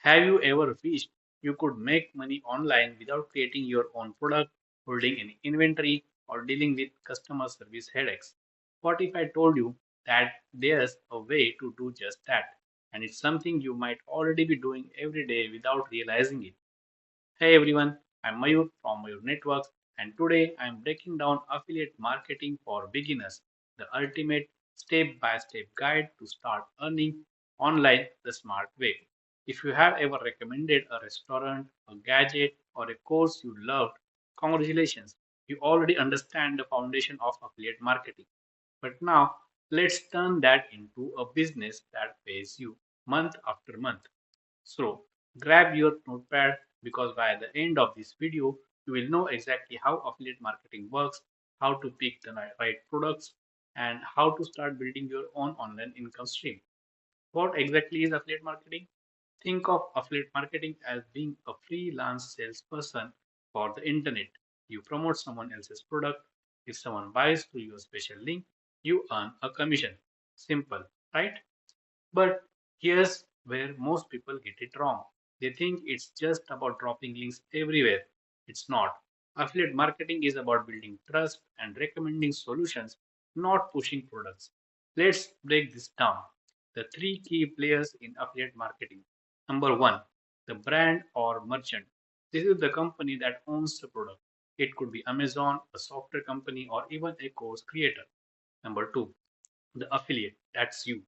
Have you ever wished you could make money online without creating your own product, holding any inventory, or dealing with customer service headaches? What if I told you that there's a way to do just that? And it's something you might already be doing every day without realizing it. Hey everyone, I'm Mayur from Mayur Networks, and today I'm breaking down affiliate marketing for beginners, the ultimate step by step guide to start earning online the smart way. If you have ever recommended a restaurant, a gadget, or a course you loved, congratulations, you already understand the foundation of affiliate marketing. But now let's turn that into a business that pays you month after month. So grab your notepad because by the end of this video, you will know exactly how affiliate marketing works, how to pick the right products, and how to start building your own online income stream. What exactly is affiliate marketing? Think of affiliate marketing as being a freelance salesperson for the internet. You promote someone else's product. If someone buys through your special link, you earn a commission. Simple, right? But here's where most people get it wrong. They think it's just about dropping links everywhere. It's not. Affiliate marketing is about building trust and recommending solutions, not pushing products. Let's break this down. The three key players in affiliate marketing. Number one, the brand or merchant. This is the company that owns the product. It could be Amazon, a software company, or even a course creator. Number two, the affiliate. That's you.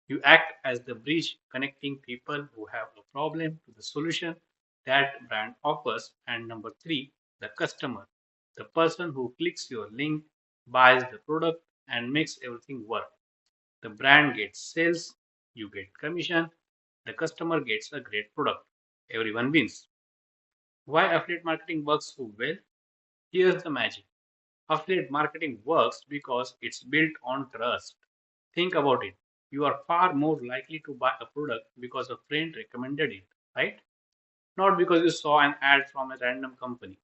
You act as the bridge connecting people who have a problem to the solution that brand offers. And number three, the customer, the person who clicks your link, buys the product, and makes everything work. The brand gets sales, you get commission, the customer gets a great product. Everyone wins. Why affiliate marketing works so well? Here's the magic. Affiliate marketing works because it's built on trust. Think about it. You are far more likely to buy a product because a friend recommended it, right? Not because you saw an ad from a random company.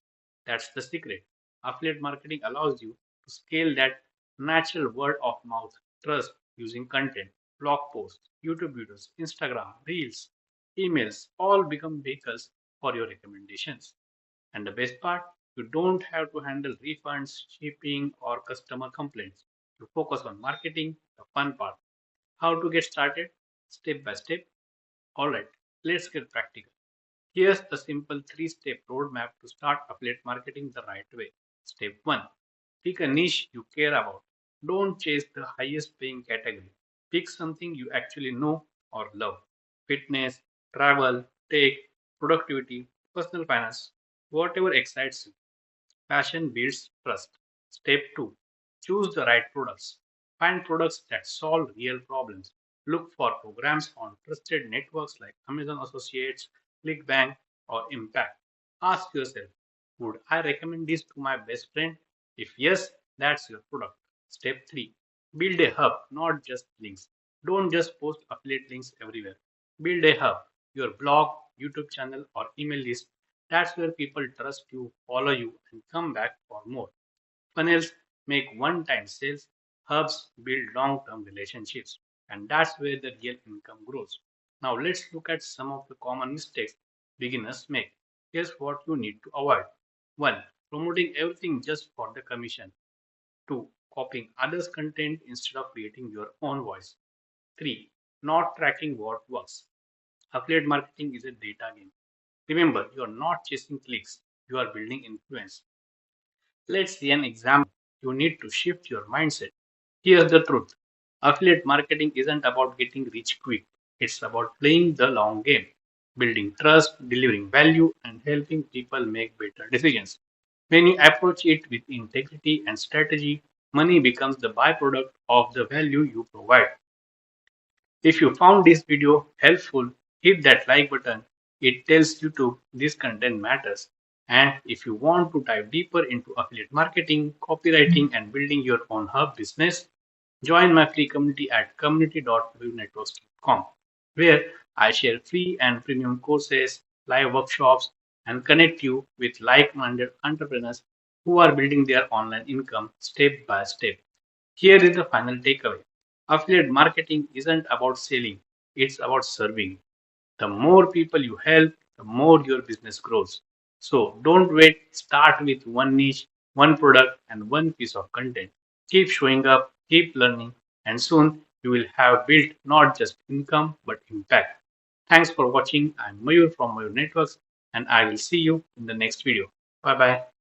That's the secret. Affiliate marketing allows you to scale that natural word of mouth trust using content, blog posts, YouTube videos, Instagram, Reels, emails, all become vehicles for your recommendations. And the best part, you don't have to handle refunds, shipping, or customer complaints. You focus on marketing, the fun part. How to get started? Step by step. Alright, let's get practical. Here's a simple three-step roadmap to start affiliate marketing the right way. Step 1. Pick a niche you care about. Don't chase the highest paying category. Pick something you actually know or love. Fitness, travel, tech, productivity, personal finance, whatever excites you. Passion builds trust. Step 2. Choose the right products. Find products that solve real problems. Look for programs on trusted networks like Amazon Associates, ClickBank, or Impact. Ask yourself, would I recommend this to my best friend? If yes, that's your product. Step 3. Build a hub, not just links. Don't just post affiliate links everywhere. Build a hub, your blog, YouTube channel, or email list. That's where people trust you, follow you, and come back for more. Funnels make one time sales, hubs build long term relationships, and that's where the real income grows. Now, let's look at some of the common mistakes beginners make. Here's what you need to avoid: 1. Promoting everything just for the commission. 2. Copying others' content instead of creating your own voice. 3. Not tracking what works. Affiliate marketing is a data game. Remember, you are not chasing clicks, you are building influence. Let's see an example. You need to shift your mindset. Here's the truth: affiliate marketing isn't about getting rich quick, it's about playing the long game, building trust, delivering value, and helping people make better decisions. When you approach it with integrity and strategy, money becomes the byproduct of the value you provide. If you found this video helpful, hit that like button. It tells YouTube this content matters. And if you want to dive deeper into affiliate marketing, copywriting, and building your own hub business, join my free community at community.networks.com, where I share free and premium courses, live workshops, and connect you with like minded entrepreneurs who are building their online income step by step. Here is the final takeaway: affiliate marketing isn't about selling, it's about serving. The more people you help, the more your business grows. So don't wait, start with one niche, one product, and one piece of content. Keep showing up, keep learning, and soon you will have built not just income but impact. Thanks for watching. I'm Mayur from Mayur Networks, and I will see you in the next video. Bye bye.